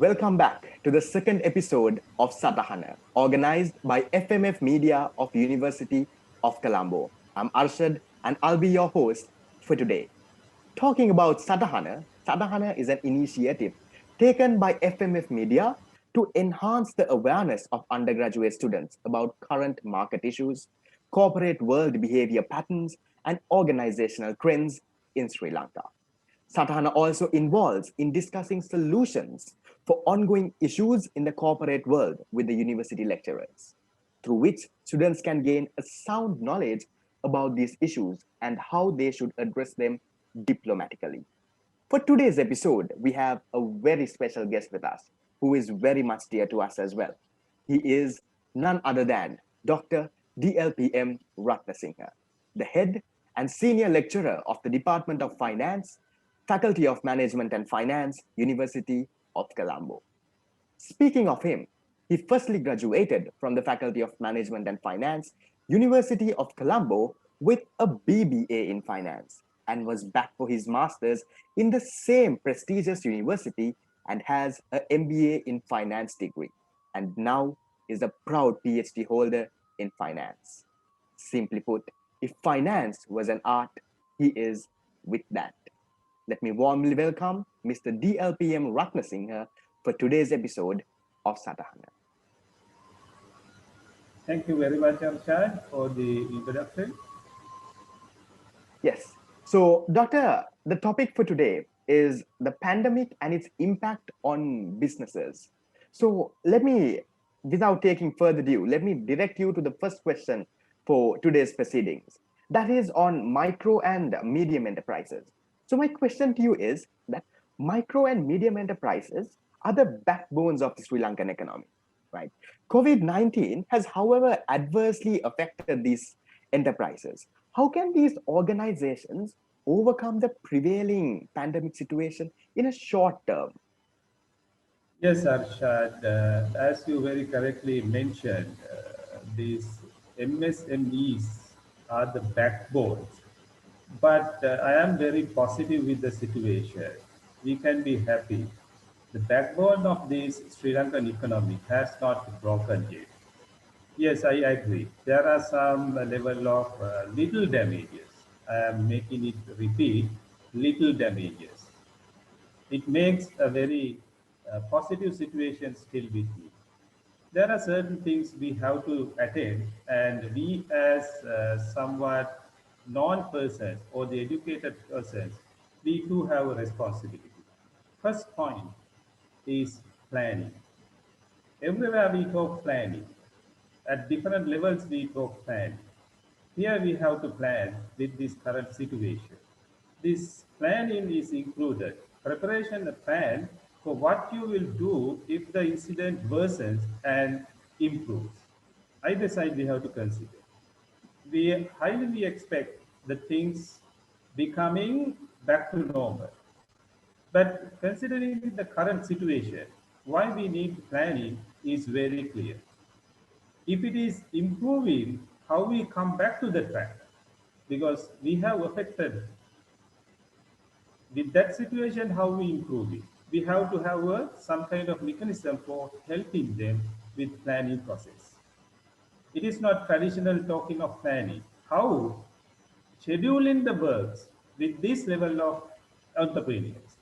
welcome back to the second episode of Satahana, organized by FMF Media of University of Colombo. I'm Arshad and I'll be your host for today. Talking about Satahana, Satahana is an initiative taken by FMF Media to enhance the awareness of undergraduate students about current market issues, corporate world behavior patterns, and organizational trends in Sri Lanka. Satahana also involves in discussing solutions for ongoing issues in the corporate world with the university lecturers, through which students can gain a sound knowledge about these issues and how they should address them diplomatically. For today's episode, we have a very special guest with us who is very much dear to us as well. He is none other than Dr. DLPM Ratnasinghe, the head and senior lecturer of the Department of Finance, Faculty of Management and Finance, University of Colombo. Speaking of him, he firstly graduated from the Faculty of Management and Finance, University of Colombo with a BBA in Finance and was back for his master's in the same prestigious university and has an MBA in Finance degree and now is a proud PhD holder in Finance. Simply put, if finance was an art, he is with that. Let me warmly welcome Mr. DLPM Ratnasinghe for today's episode of Satahana. Thank you very much, Arshad, for the introduction. Yes. So, Doctor, the topic for today is the pandemic and its impact on businesses. So, without taking further ado, let me direct you to the first question for today's proceedings. That is on micro and medium enterprises. So, my question to you is that micro and medium enterprises are the backbones of the Sri Lankan economy, right? COVID-19 has, however, adversely affected these enterprises. How can these organizations overcome the prevailing pandemic situation in a short term? Yes, Arshad, as you very correctly mentioned, these MSMEs are the backbones. But I am very positive with the situation. We can be happy. The backbone of this Sri Lankan economy has not broken yet. Yes, I agree. There are some level of little damages. I am making it repeat, little damages. It makes a very positive situation still with me. There are certain things we have to attend, and we as somewhat non-persons or the educated persons, we too have a responsibility. First point is planning. Everywhere we talk planning. At different levels we talk planning. Here we have to plan with this current situation. This planning is included. Preparation plan for what you will do if the incident worsens and improves. Either side we have to consider. We highly expect the things becoming back to normal. But considering the current situation, why we need planning is very clear. If it is improving, how we come back to the track? Because we have affected with that situation, how we improve it. We have to have some kind of mechanism for helping them with planning process. It is not traditional talking of planning. How scheduling the works with this level of entrepreneurs.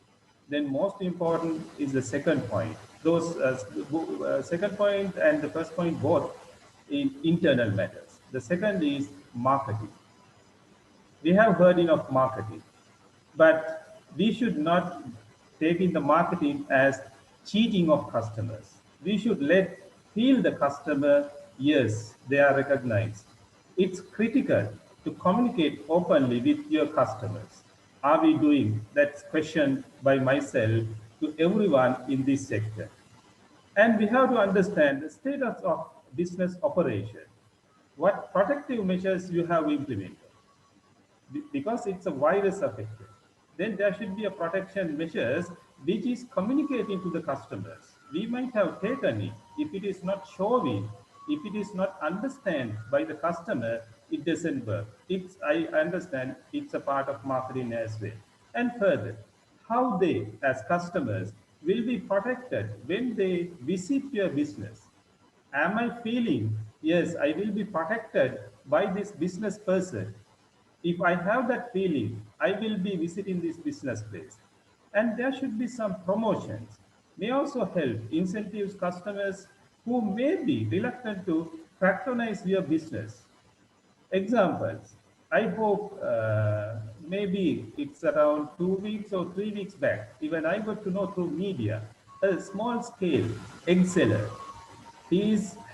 Then most important is the second point. Those second point and the first point both in internal matters. The second is marketing. We have heard of marketing, but we should not take in the marketing as cheating of customers. We should let feel the customer, yes, they are recognized. It's critical to communicate openly with your customers. Are we doing? That's question by myself to everyone in this sector. And we have to understand the status of business operation. What protective measures you have implemented? Because it's a virus affected, then there should be a protection measures which is communicating to the customers. We might have taken it. If it is not showing, if it is not understand by the customer, it doesn't work. I understand it's a part of marketing as well. And further, how they as customers will be protected when they visit your business? Am I feeling, yes, I will be protected by this business person? If I have that feeling, I will be visiting this business place. And there should be some promotions. May also help incentives customers who may be reluctant to patronize your business. Examples. I hope maybe it's around 2 weeks or 3 weeks back. Even I got to know through media a small scale egg seller.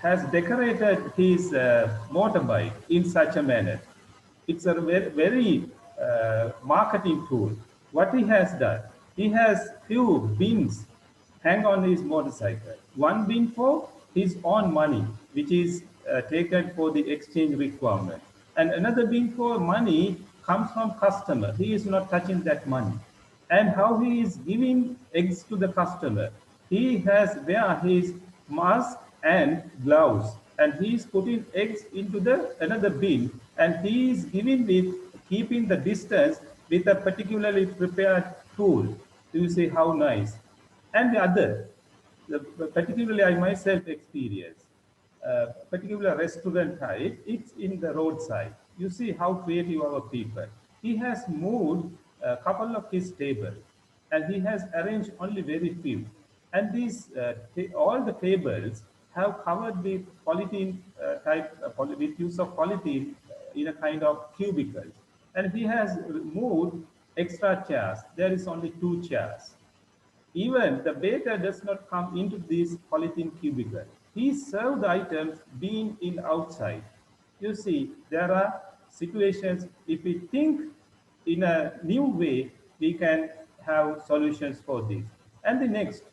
Has decorated his motorbike in such a manner. It's a very marketing tool. What he has done, he has few bins hang on his motorcycle. One bin for his own money, which is taken for the exchange requirement, and another bin for money comes from customer. He is not touching that money. And how he is giving eggs to the customer, he has wear his mask and gloves, and he is putting eggs into the another bin, and he is giving with keeping the distance with a particularly prepared tool. You see how nice. And the other, particularly I myself experience, particular restaurant type, it's in the roadside. You see how creative our people. He has moved a couple of his tables, and he has arranged only very few. And these all the tables have covered with polythene with use of polythene in a kind of cubicles. And he has moved extra chairs. There is only 2 chairs. Even the waiter does not come into this polythene cubicle. He served the items being in outside. You see, there are situations, if we think in a new way, we can have solutions for this. And the next,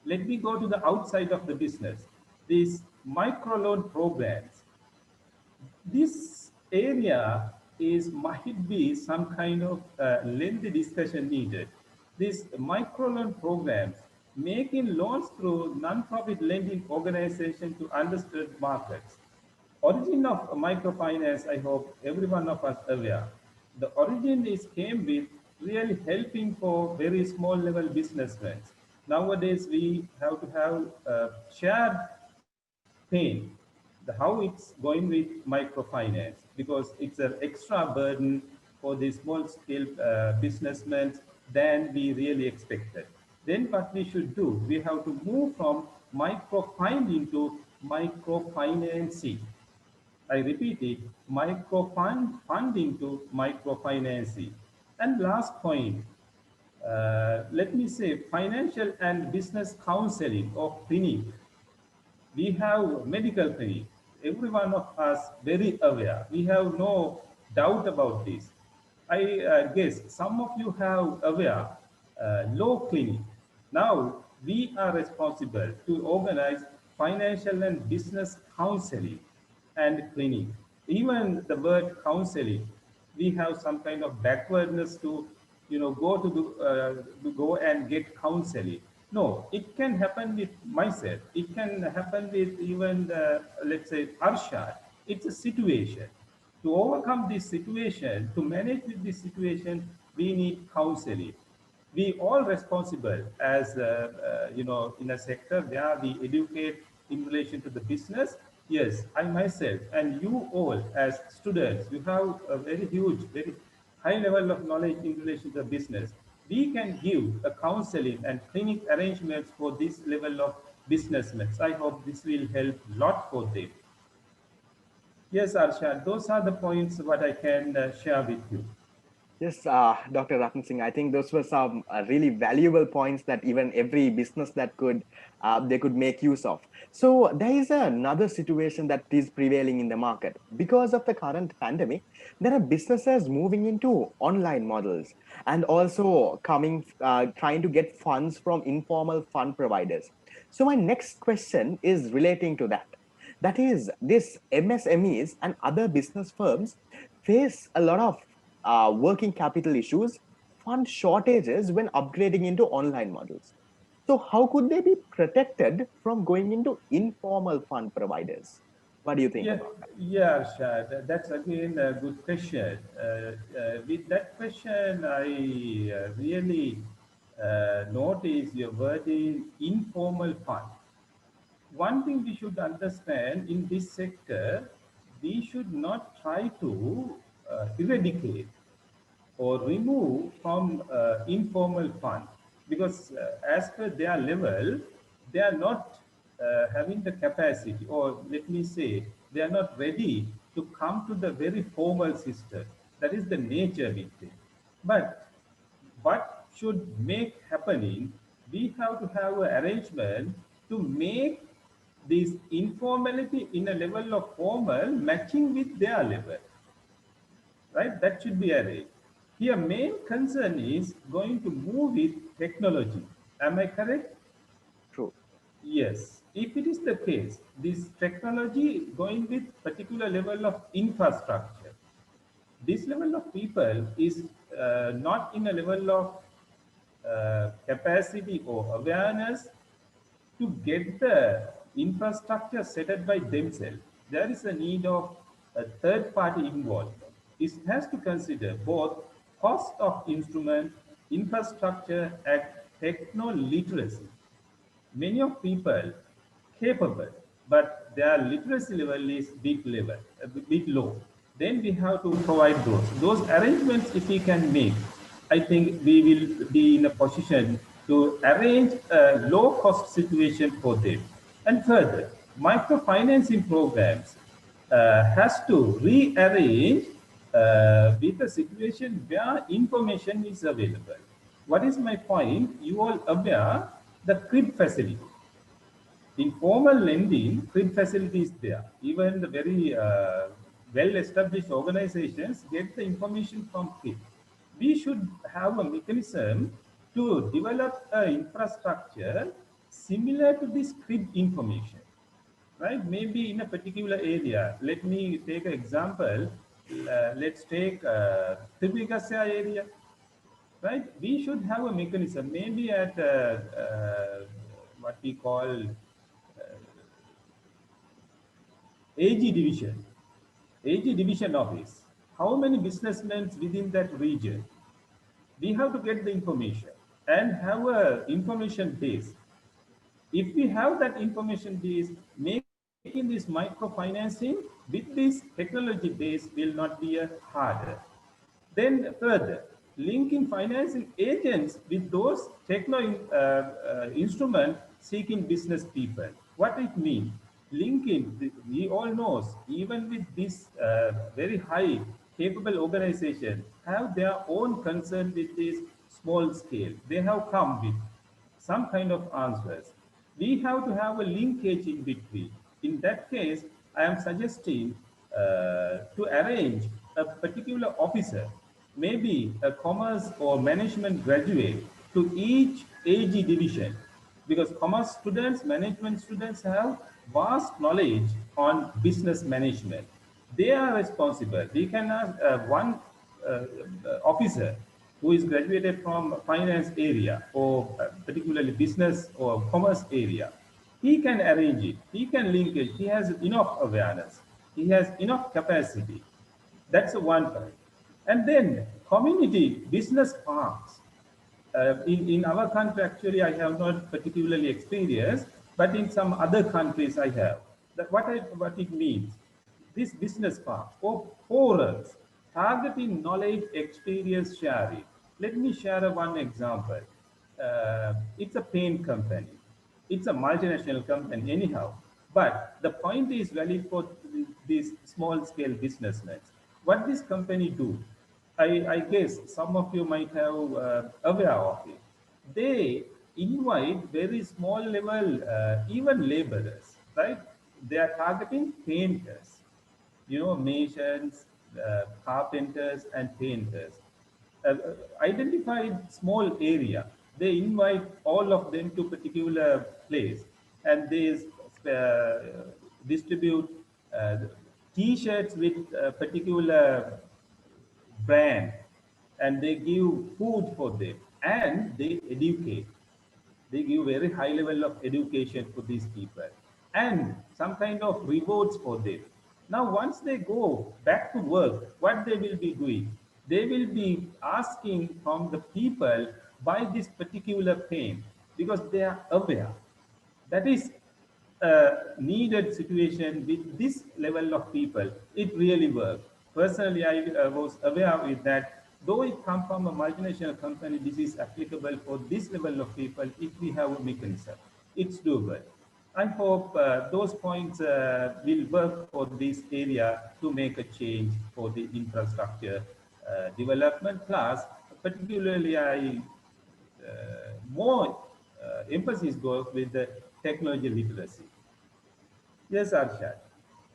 let me go to the outside of the business. These microloan programs, this area is might be some kind of lengthy discussion needed. These microloan programs making loans through non-profit lending organization to underserved markets. Origin of microfinance, I hope every one of us aware. The origin is came with really helping for very small level businessmen. Nowadays we have to have shared pain, how it's going with microfinance, because it's an extra burden for the small scale businessmen than we really expected. Then what we should do, we have to move from microfunding to microfinancing. I repeat it, microfunding to microfinancing. And last point, let me say financial and business counseling or clinic. We have medical clinic. Every one of us very aware. We have no doubt about this. I guess some of you have aware law clinic. Now we are responsible to organize financial and business counseling and clinic. Even the word counseling, we have some kind of backwardness to, to go and get counseling. No, it can happen with myself. It can happen with even let's say Arshad. It's a situation. To overcome this situation, to manage with this situation, we need counseling. We all responsible as in a sector where we educate in relation to the business. Yes, I myself and you all as students, you have a very huge, very high level of knowledge in relation to the business. We can give a counseling and clinic arrangements for this level of businessmen. I hope this will help a lot for them. Yes, Arshad, those are the points what I can share with you. Yes, Dr. Ratan Singh, I think those were some really valuable points that even every business that could they could make use of. So there is another situation that is prevailing in the market. Because of the current pandemic, there are businesses moving into online models and also trying to get funds from informal fund providers. So my next question is relating to that. That is, this MSMEs and other business firms face a lot of working capital issues, fund shortages when upgrading into online models. So how could they be protected from going into informal fund providers? What do you think Yeah, about that? yeah, Shad, that's again a good question. With that question, I really Notice your word is informal fund. One thing we should understand in this sector, we should not try to eradicate or remove from informal fund, because as per their level, they are not having the capacity, or let me say, they are not ready to come to the very formal system. That is the nature with it. But what should make happening, we have to have an arrangement to make this informality in a level of formal matching with their level, right? That should be arranged. Here, main concern is going to move with technology. Am I correct? True. Yes. If it is the case, this technology going with particular level of infrastructure. This level of people is not in a level of capacity or awareness to get the infrastructure set up by themselves. There is a need of a third party involvement. It has to consider both cost of instrument, infrastructure, and techno literacy. Many of people capable, but their literacy level is bit low. Then we have to provide those arrangements. If we can make, I think we will be in a position to arrange a low cost situation for them. And further, microfinancing programs has to rearrange with a situation where information is available. What is my point? You all aware the crib facility. In formal lending, crib facility is there. Even the very well-established organizations get the information from crib. We should have a mechanism to develop an infrastructure similar to this crib information, right? Maybe in a particular area. Let me take an example. Let's take Tribigasya area, right? We should have a mechanism, maybe at what we call AG division, AG division office. How many businessmen within that region? We have to get the information and have a information base. If we have that information base, making this microfinancing with this technology base will not be a harder. Then further, linking financing agents with those techno instruments seeking business people. What it means? Linking, we all know, even with this very high capable organization, have their own concern with this small scale. They have come with some kind of answers. We have to have a linkage in between. In that case, I am suggesting to arrange a particular officer, maybe a commerce or management graduate, to each AG division, because commerce students, management students have vast knowledge on business management. They are responsible. We can have one uh, officer who is graduated from finance area, or particularly business or commerce area. He can arrange it. He can link it. He has enough awareness. He has enough capacity. That's one part. And then community business parks. In our country, actually, I have not particularly experienced, but in some other countries I have. What it means, this business park or forums targeting knowledge experience sharing. Let me share one example. It's a paint company. It's a multinational company anyhow. But the point is valid for these small scale businessmen. What this company do, I guess some of you might have aware of it. They invite very small level, even laborers, right? They are targeting painters, masons, carpenters, and painters. Identified small area. They invite all of them to particular place, and they distribute T-shirts with a particular brand, and they give food for them, and they educate. They give very high level of education for these people and some kind of rewards for them. Now, once they go back to work, what they will be doing? They will be asking from the people buy this particular paint because they are aware. That is a needed situation with this level of people. It really works. Personally, I was aware with that. Though it comes from a multinational company, this is applicable for this level of people if we have a mechanism. It's doable. I hope those points will work for this area to make a change for the infrastructure development. Plus, particularly, I more emphasis goes with the technology literacy. Yes, Arshad.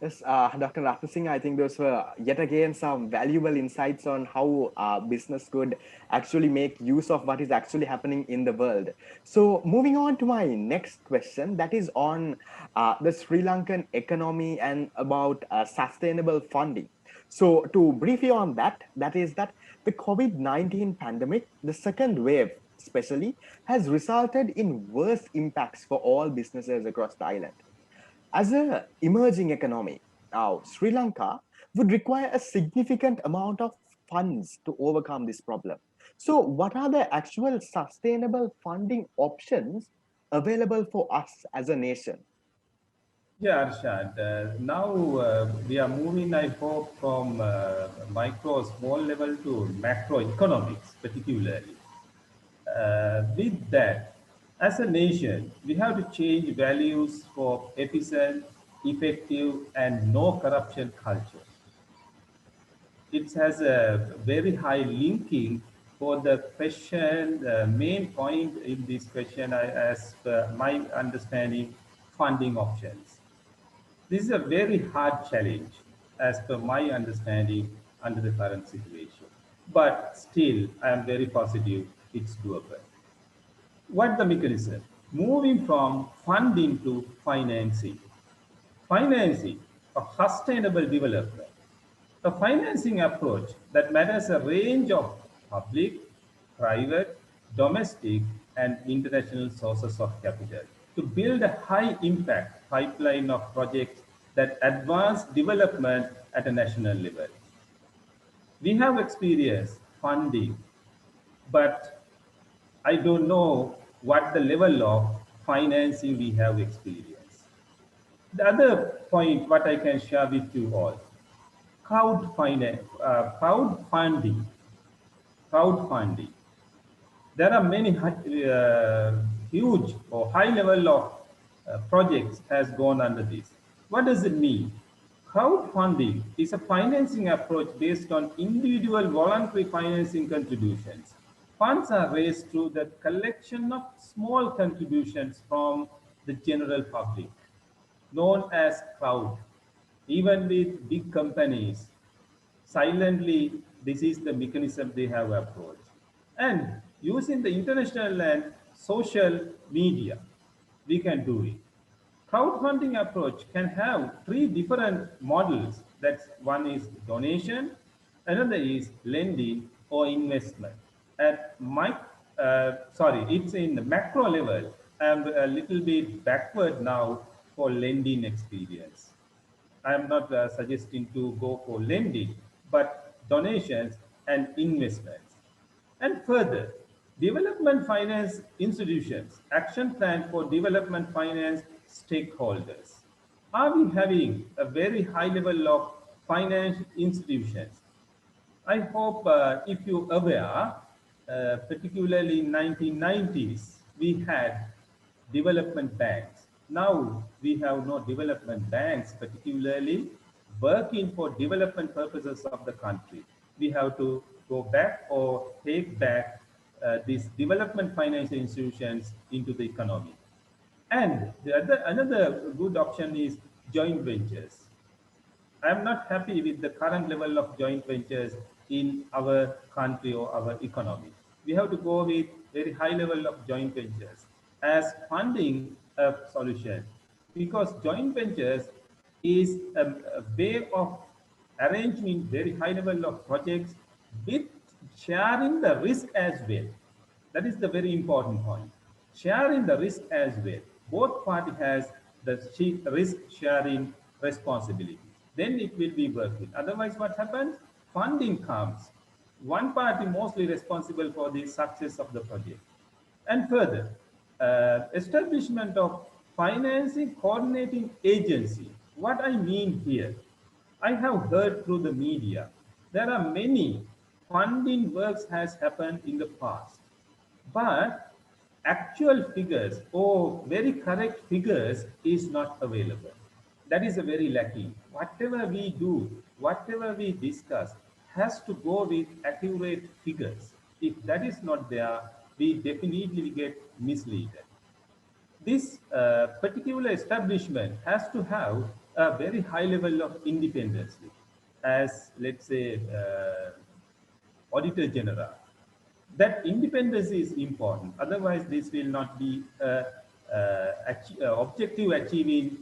Yes, Dr. Rafta Singh, I think those were yet again some valuable insights on how business could actually make use of what is actually happening in the world. So, moving on to my next question, that is on the Sri Lankan economy and about sustainable funding. So, to brief you on that, that is that the COVID-19 pandemic, the second wave especially, has resulted in worse impacts for all businesses across the island. As an emerging economy, now Sri Lanka would require a significant amount of funds to overcome this problem. So, what are the actual sustainable funding options available for us as a nation? Yeah, Arshad. Now we are moving, I hope, from micro, small level to macroeconomics, particularly. With that, as a nation, we have to change values for efficient, effective, and no corruption culture. It has a very high linking for the question, main point in this question, as per my understanding, funding options. This is a very hard challenge, as per my understanding, under the current situation. But still, I am very positive it's doable. What the mechanism? Moving from funding to financing. Financing of sustainable development. A financing approach that matters a range of public, private, domestic, and international sources of capital to build a high impact pipeline of projects that advance development at a national level. We have experienced funding, but I don't know what the level of financing we have experienced. The other point, what I can share with you all, crowdfunding. Crowdfunding. There are many huge or high level of projects has gone under this. What does it mean? Crowdfunding is a financing approach based on individual voluntary financing contributions. Funds are raised through the collection of small contributions from the general public, known as crowd. Even with big companies, silently, this is the mechanism they have approached. And using the international and social media, we can do it. Crowdfunding approach can have three different models. That's one is donation, another is lending or investment. At my, it's in the macro level. I'm a little bit backward now for lending experience. I am not suggesting to go for lending, but donations and investments. And further, development finance institutions, action plan for development finance stakeholders. Are we having a very high level of finance institutions? I hope if you aware, particularly in 1990s, we had development banks. Now we have no development banks, particularly working for development purposes of the country. We have to go back or take back these development financial institutions into the economy. And another good option is joint ventures. I am not happy with the current level of joint ventures in our country or our economy. We have to go with very high level of joint ventures as funding a solution, because joint ventures is a way of arranging very high level of projects with sharing the risk as well. That is the very important point. Sharing the risk as well. Both party has the risk sharing responsibility. Then it will be working. Otherwise, what happens? Funding comes. one party mostly responsible for the success of the project. And further, establishment of financing coordinating agency. What I mean here, I have heard through the media, there are many funding works has happened in the past, but actual figures or very correct figures is not available. That is a very lacking. Whatever we do, whatever we discuss has to go with accurate figures. If that is not there, we definitely get misled. This particular establishment has to have a very high level of independence, as let's say auditor general. That independence is important. Otherwise, this will not be objective achieving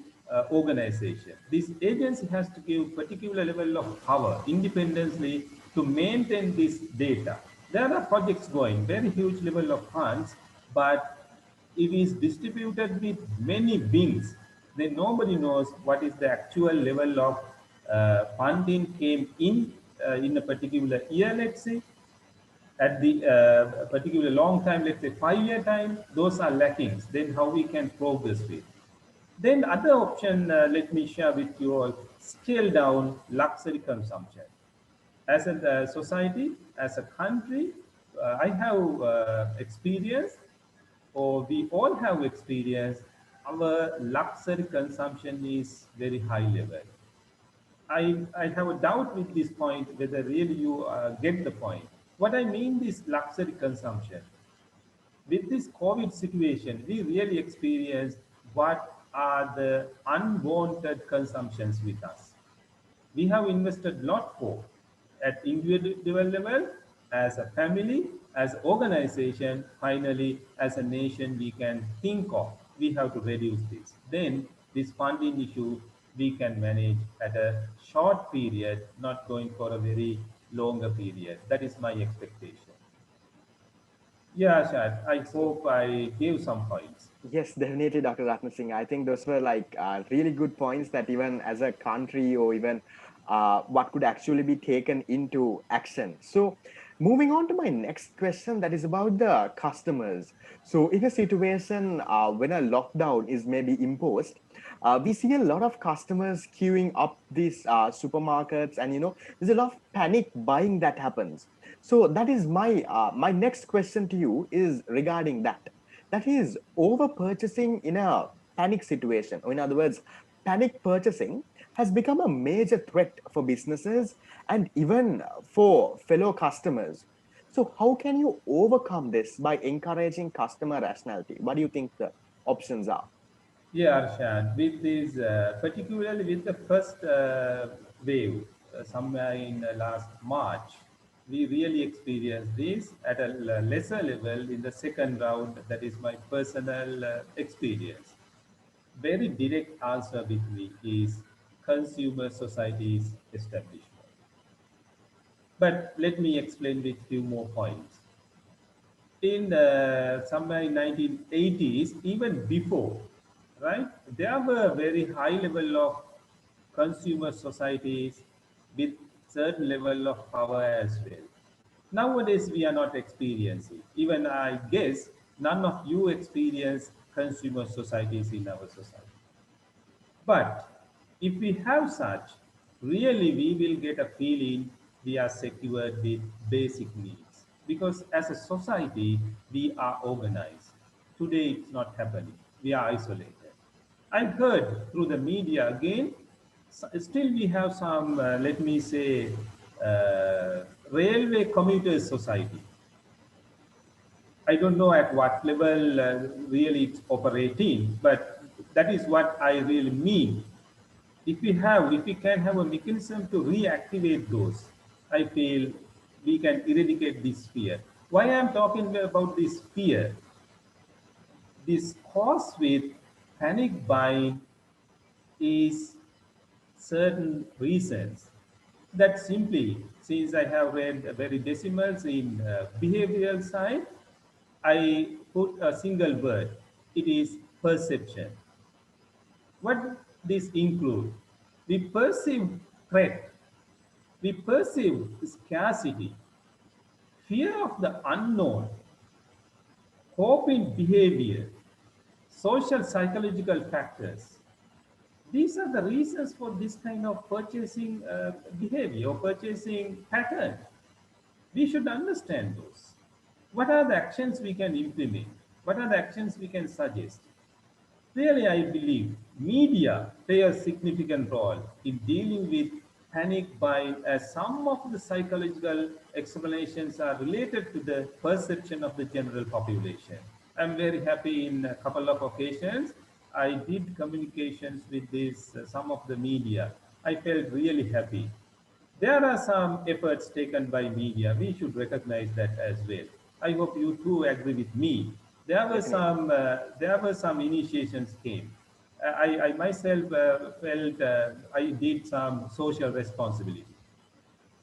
organization. This agency has to give particular level of power independently to maintain this data. There are projects going, very huge level of funds, but it is distributed with many wings. Then nobody knows what is the actual level of funding came in a particular year, let's say, at the particular long time, let's say 5 year time, those are lackings. Then how we can progress with. Then other option, let me share with you all, scale down luxury consumption. As a society, as a country, I have experience, or we all have experience, our luxury consumption is very high level. I have a doubt with this point whether really you get the point. What I mean is luxury consumption. With this COVID situation, we really experienced what are the unwanted consumptions with us. We have invested a lot for at individual level, as a family, as organization, finally as a nation we can think of. We have to reduce this. Then this funding issue we can manage at a short period, not going for a very longer period. That is my expectation. Yeah, Shad, I hope I gave some points. Yes, definitely, Dr. Ratna Singh. I think those were like really good points that even as a country or even what could actually be taken into action. So, moving on to my next question, that is about the customers. So, in a situation when a lockdown is maybe imposed, we see a lot of customers queuing up these supermarkets, and there's a lot of panic buying that happens. So, that is my next question to you is regarding that. That is over purchasing in a panic situation, or in other words, panic purchasing has become a major threat for businesses and even for fellow customers. So how can you overcome this by encouraging customer rationality? What do you think the options are? Yeah, Arshad, with this, particularly with the first wave, somewhere in last March, we really experienced this at a lesser level in the second round. That is my personal experience. Very direct answer with me is consumer societies establishment. But let me explain with few more points. In somewhere in 1980s, even before, right, there were very high level of consumer societies with certain level of power as well. Nowadays, we are not experiencing. Even I guess none of you experience consumer societies in our society. But if we have such, really we will get a feeling we are secured with basic needs. Because as a society, we are organized. Today it's not happening. We are isolated. I heard through the media again, still we have some, let me say, railway commuters society. I don't know at what level really it's operating, but that is what I really mean. If we can have a mechanism to reactivate those, I feel we can eradicate this fear. Why I'm talking about this fear? This cause with panic buying is certain reasons that simply, since I have read very decimals in behavioral science, I put a single word. It is perception. What this include? We perceive threat, we perceive scarcity, fear of the unknown, hope in behavior, social psychological factors. These are the reasons for this kind of purchasing behavior or purchasing pattern. We should understand those. What are the actions we can implement? What are the actions we can suggest? Really, I believe media play a significant role in dealing with panic buying, as some of the psychological explanations are related to the perception of the general population. I'm very happy in a couple of occasions. I did communications with this some of the media. I felt really happy. There are some efforts taken by media. We should recognize that as well. I hope you too agree with me. Definitely. There were some initiations came. I myself felt I did some social responsibility.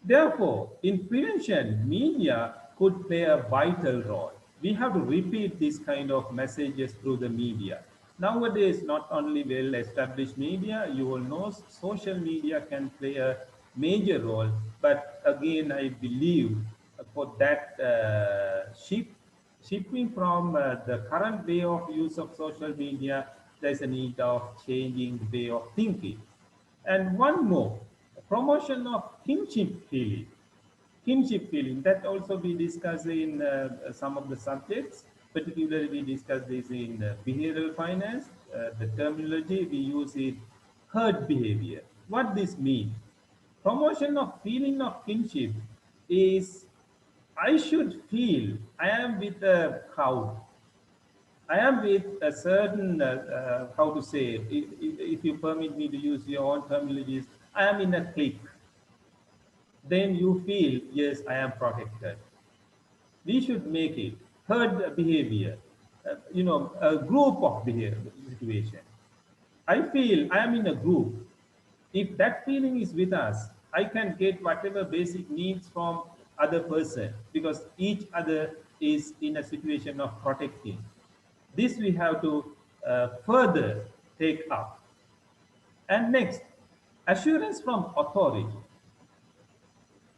Therefore, in prevention, media could play a vital role. We have to repeat this kind of messages through the media. Nowadays, not only well established media, you will know social media can play a major role. But again, I believe for that shifting from the current way of use of social media, there's a need of changing the way of thinking. And one more, promotion of kinship feeling. Kinship feeling, that also we discuss in some of the subjects. Particularly, we discuss this in behavioral finance. The terminology we use is herd behavior. What this means? Promotion of feeling of kinship is I should feel I am with a crowd. I am with a certain, how to say, if you permit me to use your own terminologies, I am in a clique. Then you feel, yes, I am protected. We should make it herd behavior, a group of behavior situation. I feel I am in a group. If that feeling is with us, I can get whatever basic needs from other person because each other is in a situation of protecting. This we have to further take up. And next, assurance from authority.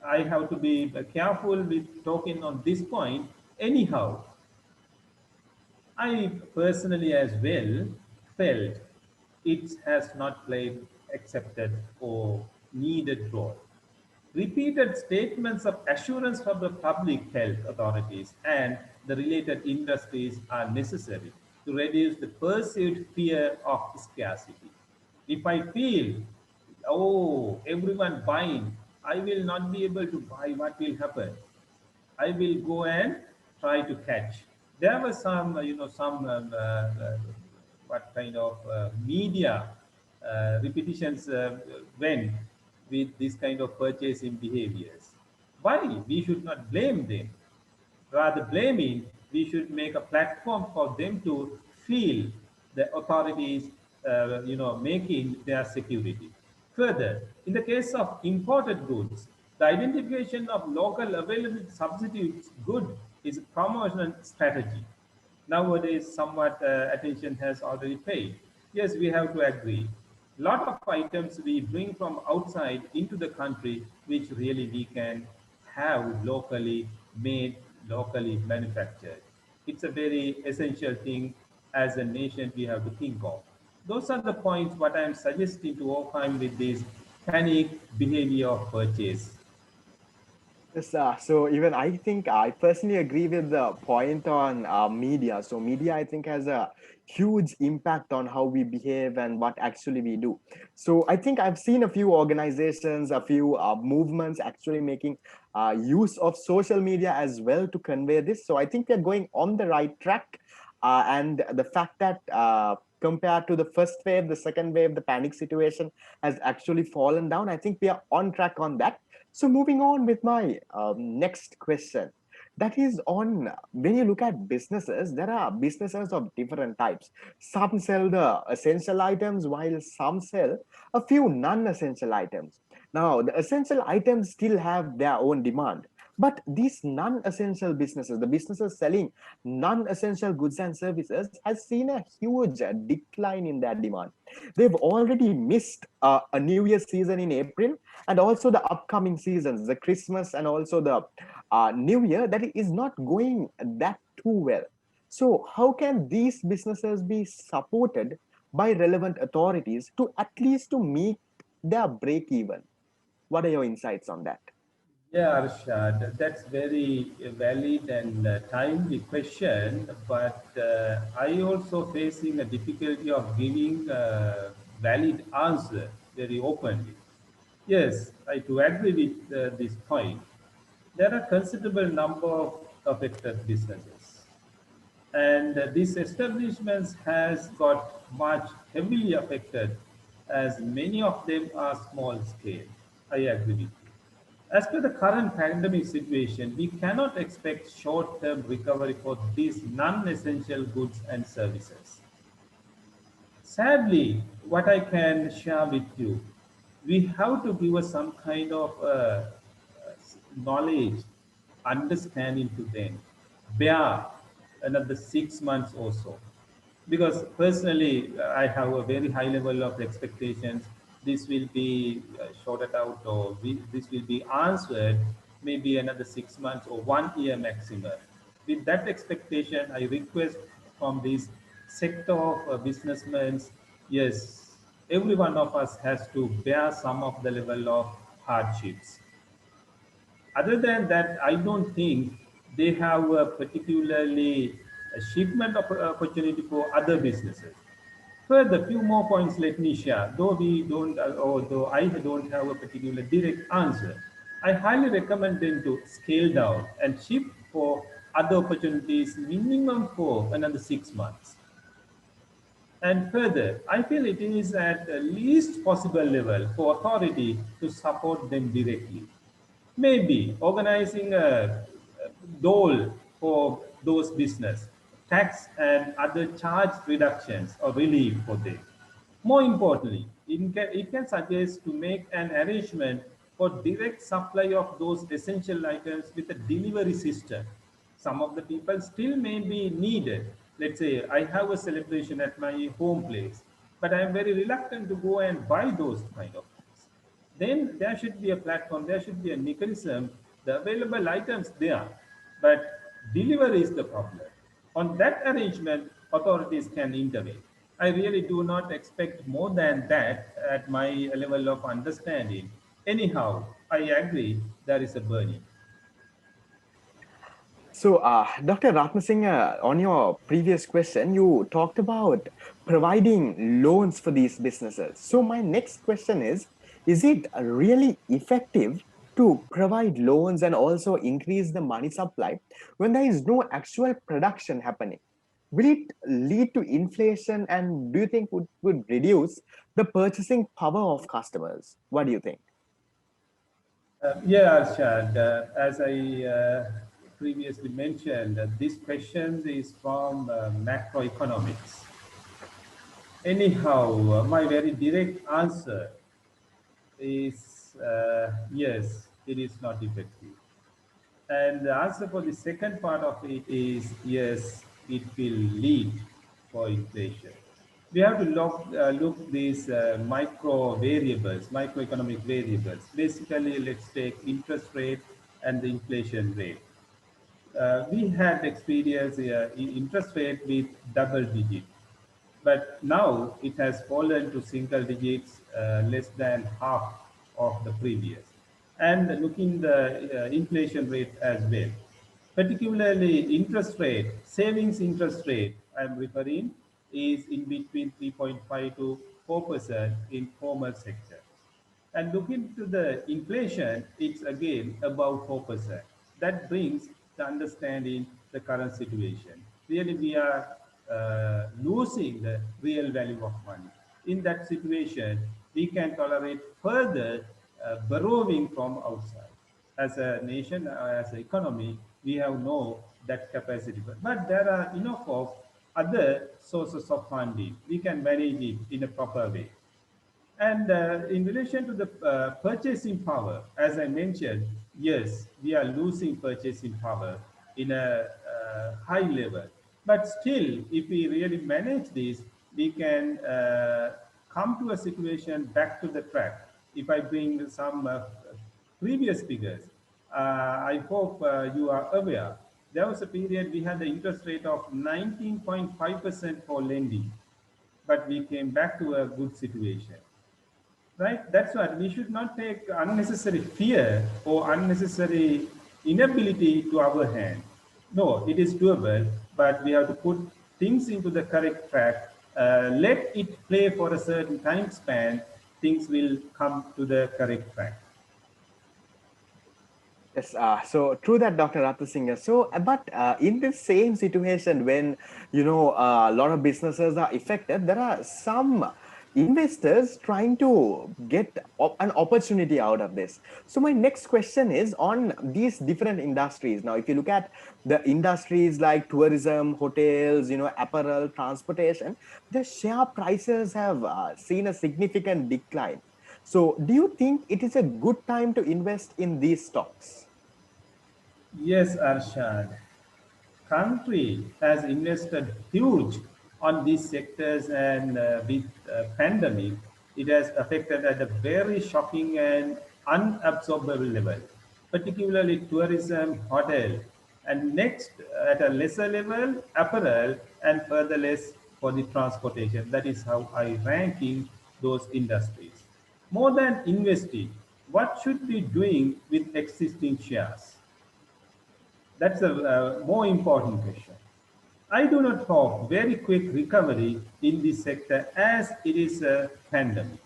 I have to be careful with talking on this point. Anyhow, I personally as well felt it has not played accepted or needed role. Repeated statements of assurance from the public health authorities and the related industries are necessary to reduce the perceived fear of scarcity. If I feel, oh, everyone buying, I will not be able to buy, what will happen? I will go and try to catch. There were some, what kind of media repetitions went with this kind of purchasing behaviors. Why? We should not blame them. Rather blaming, we should make a platform for them to feel the authorities, making their security. Further, in the case of imported goods, the identification of local available substitutes good is a promotional strategy. Nowadays, somewhat attention has already paid. Yes, we have to agree. Lot of items we bring from outside into the country, which really we can have locally made, locally manufactured. It's a very essential thing as a nation we have to think of. Those are the points what I am suggesting to overcome with this panic behavior of purchase. Yes, so even I think I personally agree with the point on media. So media, I think, has a huge impact on how we behave and what actually we do. So I think I've seen a few organizations, a few movements actually making use of social media as well to convey this. So I think we're going on the right track. And the fact that compared to the first wave, the second wave, the panic situation has actually fallen down. I think we are on track on that. So moving on with my next question, that is on when you look at businesses, there are businesses of different types. Some sell the essential items while some sell a few non-essential items. Now, the essential items still have their own demand, But these non-essential businesses, the businesses selling non-essential goods and services, has seen a huge decline in their demand. They've already missed a New Year season in April, and also the upcoming seasons, the Christmas and also the New Year, that is not going that too well. So, how can these businesses be supported by relevant authorities to at least to meet their break even? What are your insights on that? Yeah, Arshad, that's very valid and timely question, but I also facing a difficulty of giving a valid answer very openly. Yes, I do agree with this point. There are considerable number of affected businesses, and these establishments has got much heavily affected, as many of them are small scale. I agree with you. As per the current pandemic situation, we cannot expect short-term recovery for these non-essential goods and services. Sadly, what I can share with you, we have to give us some kind of knowledge, understanding to them, bear another 6 months or so. Because personally, I have a very high level of expectations. This will be sorted out, or this will be answered maybe another 6 months or 1 year maximum. With that expectation, I request from this sector of businessmen, yes, every one of us has to bear some of the level of hardships. Other than that, I don't think they have a particularly a shipment of opportunity for other businesses. Further, few more points let me share. Though we don't, or though I don't have a particular direct answer, I highly recommend them to scale down and shift for other opportunities minimum for another 6 months. And further, I feel it is at the least possible level for authority to support them directly. Maybe organizing a dole for those business, tax and other charge reductions or relief for them. More importantly, it can suggest to make an arrangement for direct supply of those essential items with a delivery system. Some of the people still may be needed. Let's say I have a celebration at my home place, but I am very reluctant to go and buy those kind of things. Then there should be a platform, there should be a mechanism, the available items there, but delivery is the problem. On that arrangement, authorities can intervene. I really do not expect more than that at my level of understanding. Anyhow, I agree there is a burning. So, Dr. Ratnasingh, on your previous question, you talked about providing loans for these businesses. So, my next question is it really effective to provide loans and also increase the money supply when there is no actual production happening? Will it lead to inflation, and do you think would reduce the purchasing power of customers? What do you think? Yeah, Arshad, as I previously mentioned, this question is from macroeconomics. Anyhow, my very direct answer is yes, it is not effective. And the answer for the second part of it is yes, it will lead for inflation. We have to look these micro variables, microeconomic variables. Basically, let's take interest rate and the inflation rate. We had experience interest rate with double digit, but now it has fallen to single digits, less than half of the previous. And looking the inflation rate as well, particularly interest rate, savings interest rate I'm referring, is in between 3.5 to 4% in formal sector. And looking to the inflation, it's again above 4%. That brings the understanding the current situation. Really, we are losing the real value of money. In that situation, we can tolerate further borrowing from outside. As a nation, as an economy, we have no that capacity. But there are enough of other sources of funding. We can manage it in a proper way. And in relation to the purchasing power, as I mentioned, yes, we are losing purchasing power in a high level. But still, if we really manage this, we can come to a situation back to the track. If I bring some previous figures, I hope you are aware. There was a period we had the interest rate of 19.5% for lending, but we came back to a good situation, right? That's why we should not take unnecessary fear or unnecessary inability to our hand. No, it is doable, but we have to put things into the correct track. Let it play for a certain time span. Things will come to the correct track. Yes, so true that, Dr. Ratnasinghe. So, but in this same situation, when a lot of businesses are affected, there are some investors trying to get an opportunity out of this. So, my next question is on these different industries. Now, if you look at the industries like tourism, hotels, apparel, transportation, the share prices have seen a significant decline. So, do you think it is a good time to invest in these stocks? Yes, Arshad. Country has invested huge on these sectors, and with pandemic it has affected at a very shocking and unabsorbable level, particularly tourism, hotel, and next at a lesser level apparel, and further less for the transportation. That is how I rank in those industries. More than investing, what should be doing with existing shares? That's a more important question. I do not hope very quick recovery in this sector as it is a pandemic.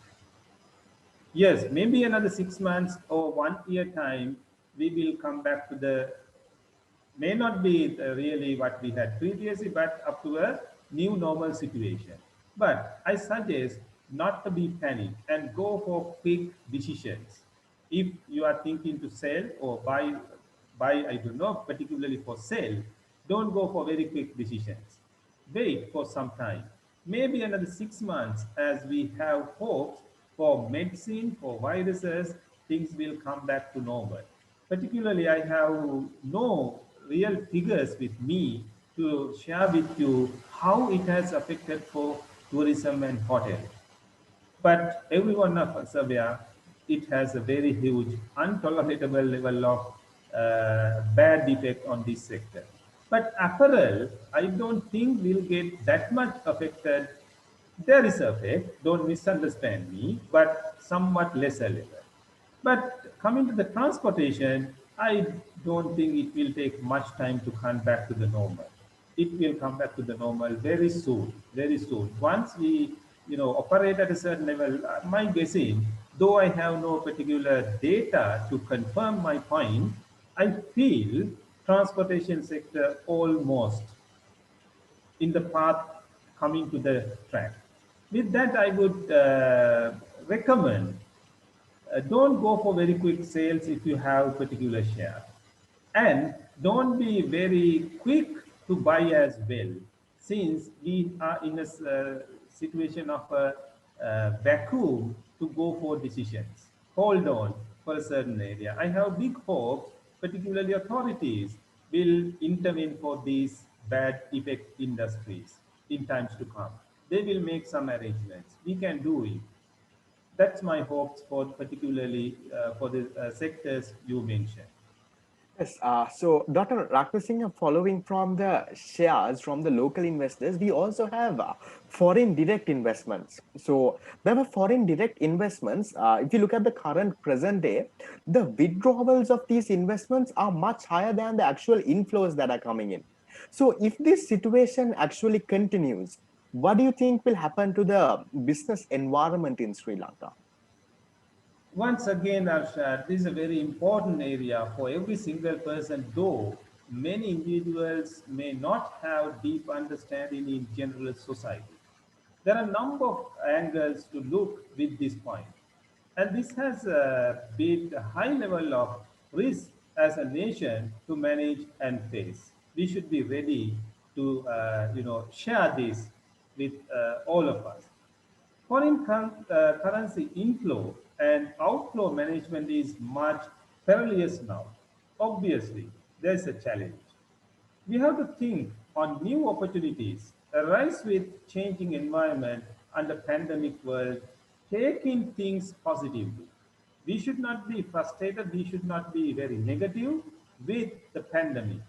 Yes, maybe another 6 months or 1 year time, we will come back to the, may not be really what we had previously, but up to a new normal situation. But I suggest not to be panicked and go for quick decisions. If you are thinking to sell or buy, I don't know, particularly for sale, don't go for very quick decisions. Wait for some time, maybe another 6 months, as we have hopes for medicine, for viruses, things will come back to normal. Particularly, I have no real figures with me to share with you how it has affected for tourism and hotel. But every one of us are aware it has a very huge, intolerable level of bad effect on this sector. But apparel, I don't think will get that much affected. There is effect, don't misunderstand me, but somewhat lesser level. But coming to the transportation, I don't think it will take much time to come back to the normal. It will come back to the normal very soon, very soon. Once we, operate at a certain level, my guessing, though I have no particular data to confirm my point, I feel transportation sector almost in the path coming to the track. With that, I would recommend don't go for very quick sales if you have particular share, and don't be very quick to buy as well, since we are in a situation of a vacuum to go for decisions. Hold on for a certain area. I have big hopes, particularly authorities will intervene for these bad effect industries in times to come. They will make some arrangements. We can do it. That's my hopes for particularly for the sectors you mentioned. Yes, so Dr. Rakna, following from the shares from the local investors, we also have foreign direct investments. So there were foreign direct investments. If you look at the current present day, the withdrawals of these investments are much higher than the actual inflows that are coming in. So if this situation actually continues, what do you think will happen to the business environment in Sri Lanka? Once again, Arshad, this is a very important area for every single person, though many individuals may not have deep understanding in general society. There are a number of angles to look with this point, and this has been a high level of risk as a nation to manage and face. We should be ready to, share this with all of us. Currency inflow and outflow management is much perilous now. Obviously, there's a challenge. We have to think on new opportunities arise with changing environment and the pandemic world, taking things positively. We should not be frustrated, we should not be very negative with the pandemic.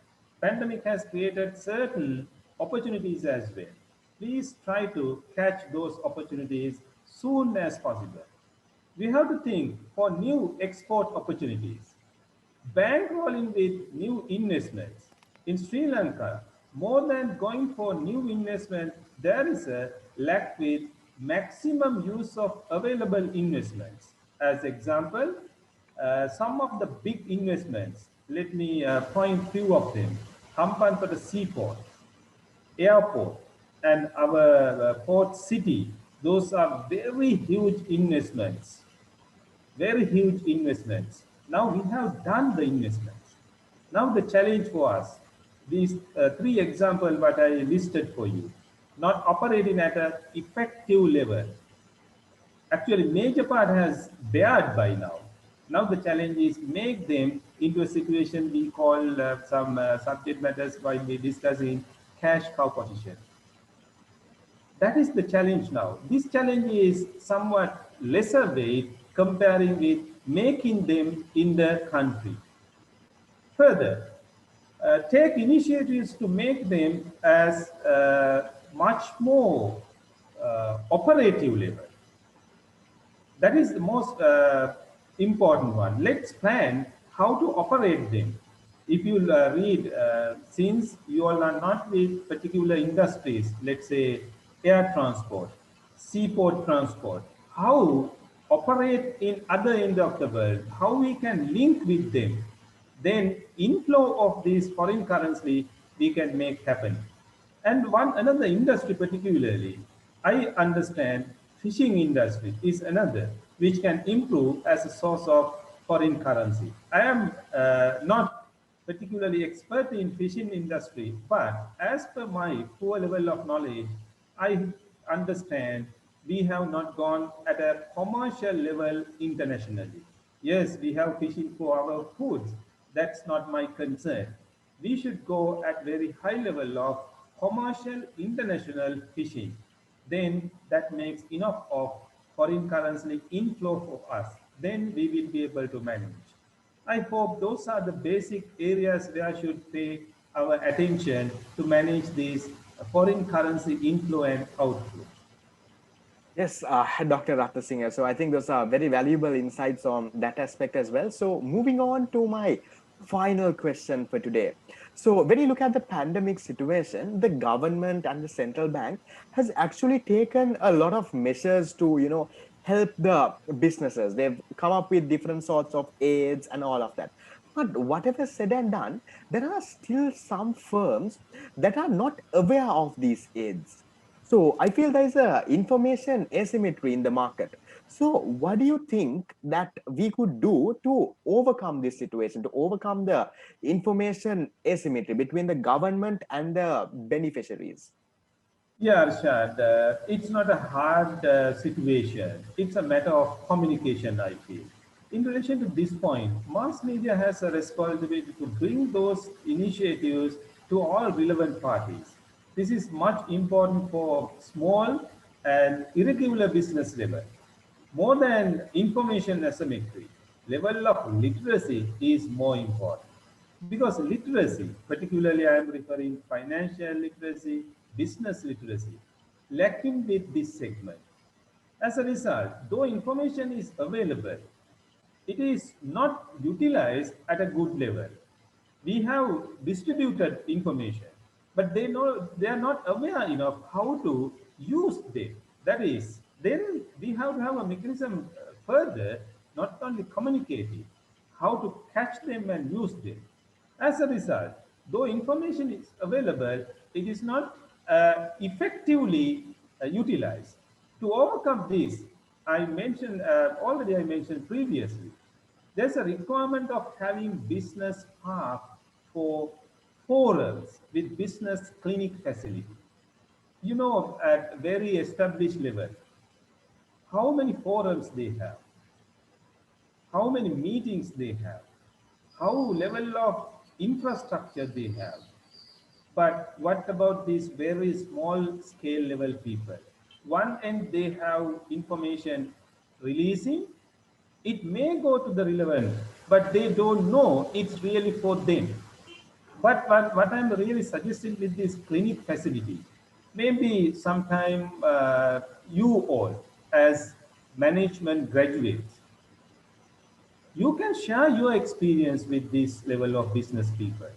Pandemic has created certain opportunities as well. Please try to catch those opportunities soon as possible. We have to think for new export opportunities. Bankrolling with new investments. In Sri Lanka, more than going for new investment, there is a lack with maximum use of available investments. As example, some of the big investments, let me point few of them. Hampantota Seaport, airport, and our port city, those are very huge investments, very huge investments. Now we have done the investments. Now the challenge for us, these three examples what I listed for you, not operating at an effective level. Actually, major part has bared by now. Now the challenge is make them into a situation we call some subject matters while we discussing cash cow position. That is the challenge now. This challenge is somewhat lesser weight comparing with making them in the country. Further, take initiatives to make them as much more operative level. That is the most important one. Let's plan how to operate them. If you read, since you all are not with particular industries, let's say air transport, seaport transport, how operate in other end of the world, how we can link with them, then inflow of these foreign currency we can make happen. And one another industry particularly, I understand fishing industry is another which can improve as a source of foreign currency. I am not particularly expert in fishing industry, but as per my poor level of knowledge, I understand we have not gone at a commercial level internationally. Yes, we have fishing for our foods. That's not my concern. We should go at very high level of commercial international fishing. Then that makes enough of foreign currency inflow for us. Then we will be able to manage. I hope those are the basic areas where I should pay our attention to manage these foreign currency inflow and outflow. Yes, Dr. Ratna Singh. So I think those are very valuable insights on that aspect as well. So moving on to my final question for today. So when you look at the pandemic situation, the government and the central bank has actually taken a lot of measures to, help the businesses. They've come up with different sorts of aids and all of that. But whatever said and done, there are still some firms that are not aware of these aids. So I feel there is a information asymmetry in the market. So what do you think that we could do to overcome this situation, to overcome the information asymmetry between the government and the beneficiaries? Yeah, Arshad, it's not a hard situation. It's a matter of communication, I feel. In relation to this point, mass media has a responsibility to bring those initiatives to all relevant parties. This is much important for small and irregular business level. More than information asymmetry, level of literacy is more important. Because literacy, particularly I am referring financial literacy, business literacy, lacking with this segment. As a result, though information is available, it is not utilized at a good level. We have distributed information, but they are not aware enough how to use them. That is, then we have to have a mechanism further, not only communicating, how to catch them and use them. As a result, though information is available, it is not effectively utilized. To overcome this, I mentioned already. I mentioned previously. There's a requirement of having business park for forums with business clinic facility. At very established level, how many forums they have, how many meetings they have, how level of infrastructure they have. But what about these very small scale level people? One end they have information releasing, it may go to the relevant, but they don't know it's really for them. But what I'm really suggesting with this clinic facility, maybe sometime you all as management graduates, you can share your experience with this level of business people.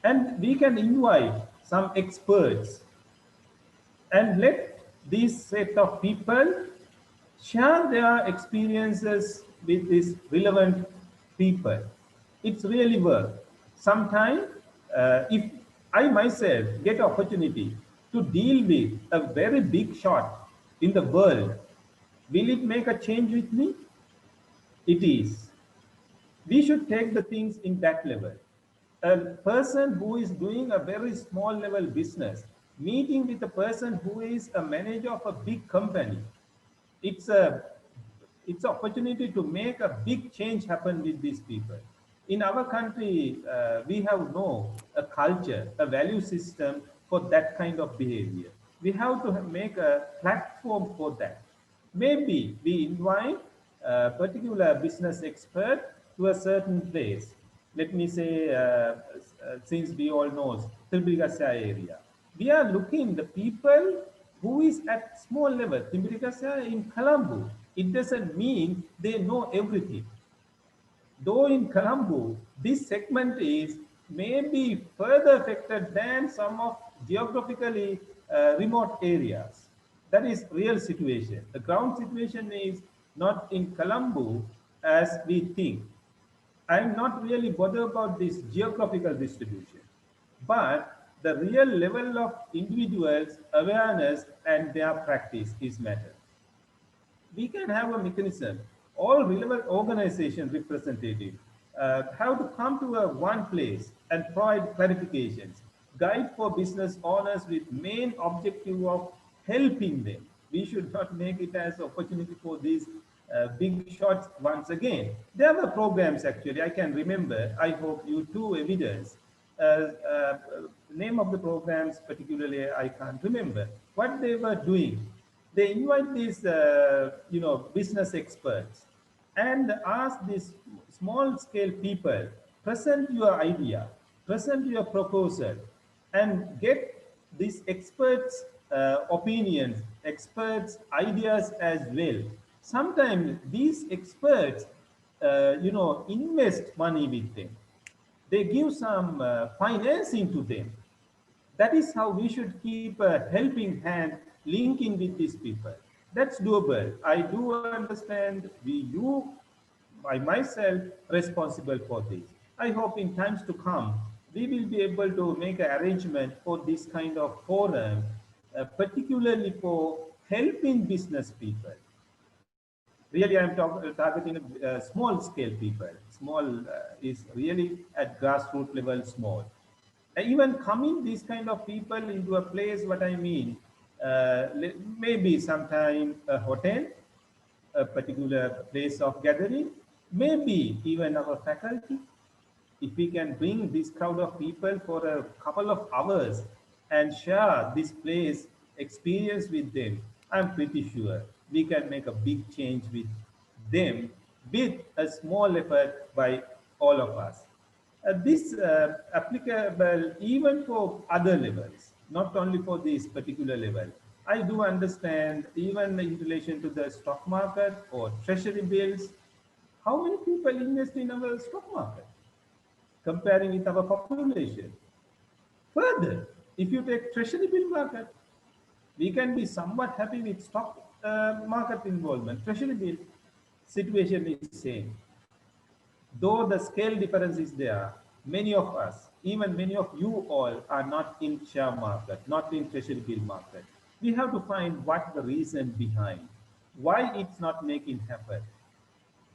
And we can invite some experts and let this set of people share their experiences with these relevant people. It's really work. Sometimes, if I myself get opportunity to deal with a very big shot in the world, will it make a change with me? It is. We should take the things in that level. A person who is doing a very small level business, meeting with a person who is a manager of a big company, it's a it's an opportunity to make a big change happen with these people. In our country, we have no a culture, a value system for that kind of behavior. We have to make a platform for that. Maybe we invite a particular business expert to a certain place. Let me say, since we all know Tribhugasya area, we are looking the people who is at small level. Tribhugasya in Colombo, it doesn't mean they know everything. Though in Colombo, this segment is maybe further affected than some of geographically remote areas. That is real situation. The ground situation is not in Colombo as we think. I'm not really bothered about this geographical distribution, but the real level of individuals' awareness and their practice is matter. We can have a mechanism, all relevant organization representative have to come to a one place and provide clarifications, guide for business owners with main objective of helping them. We should not make it as opportunity for these big shots once again. There were programs actually, I can remember, I hope you too evidence. Name of the programs particularly I can't remember. What they were doing, they invite these business experts and ask these small scale people, present your idea, present your proposal, and get these experts opinions, experts ideas as well. Sometimes these experts invest money with them, they give some financing to them. That is how we should keep a helping hand linking with these people. That's doable. I do understand I myself responsible for this. I hope in times to come, we will be able to make an arrangement for this kind of forum, particularly for helping business people. Really, I'm targeting small scale people. Small is really at grassroots level small. Even coming these kind of people into a place, what I mean, maybe sometime a hotel, a particular place of gathering, maybe even our faculty. If we can bring this crowd of people for a couple of hours and share this place experience with them, I'm pretty sure we can make a big change with them with a small effort by all of us. This applicable even for other levels, not only for this particular level. I do understand even in relation to the stock market or treasury bills, how many people invest in our stock market comparing with our population? Further, if you take treasury bill market, we can be somewhat happy with stock market involvement. Treasury bill situation is same. Though the scale difference is there, many of us, even many of you all are not in share market, not in treasury bill market. We have to find what the reason behind, why it's not making happen.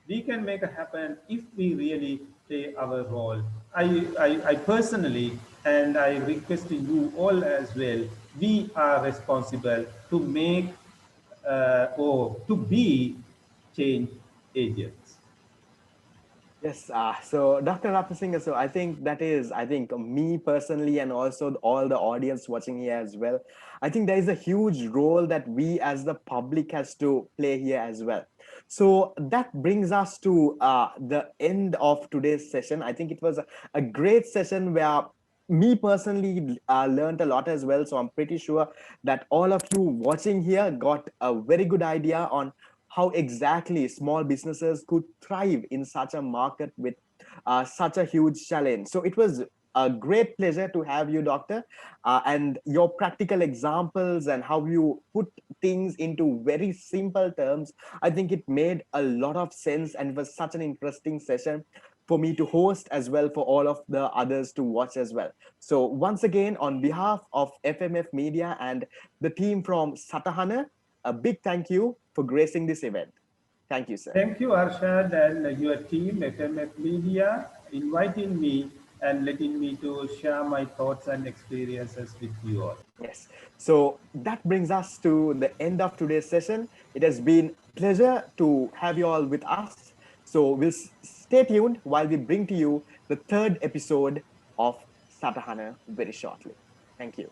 We can make it happen if we really play our role. I personally, and I request you all as well, we are responsible to make or to be change agents. Yes, so Dr. Rapasinghe, so I think me personally and also all the audience watching here as well, I think there is a huge role that we as the public has to play here as well. So that brings us to the end of today's session. I think it was a great session where me personally learned a lot as well. So I'm pretty sure that all of you watching here got a very good idea on how exactly small businesses could thrive in such a market with such a huge challenge. So it was a great pleasure to have you, Doctor, and your practical examples and how you put things into very simple terms. I think it made a lot of sense and it was such an interesting session for me to host as well for all of the others to watch as well. So once again, on behalf of FMF Media and the team from Satahana, a big thank you for gracing this event. Thank you, sir. Thank you, Arshad, and your team, FMF Media, inviting me and letting me to share my thoughts and experiences with you all. Yes. So that brings us to the end of today's session. It has been pleasure to have you all with us. So we'll stay tuned while we bring to you the third episode of Satahana very shortly. Thank you.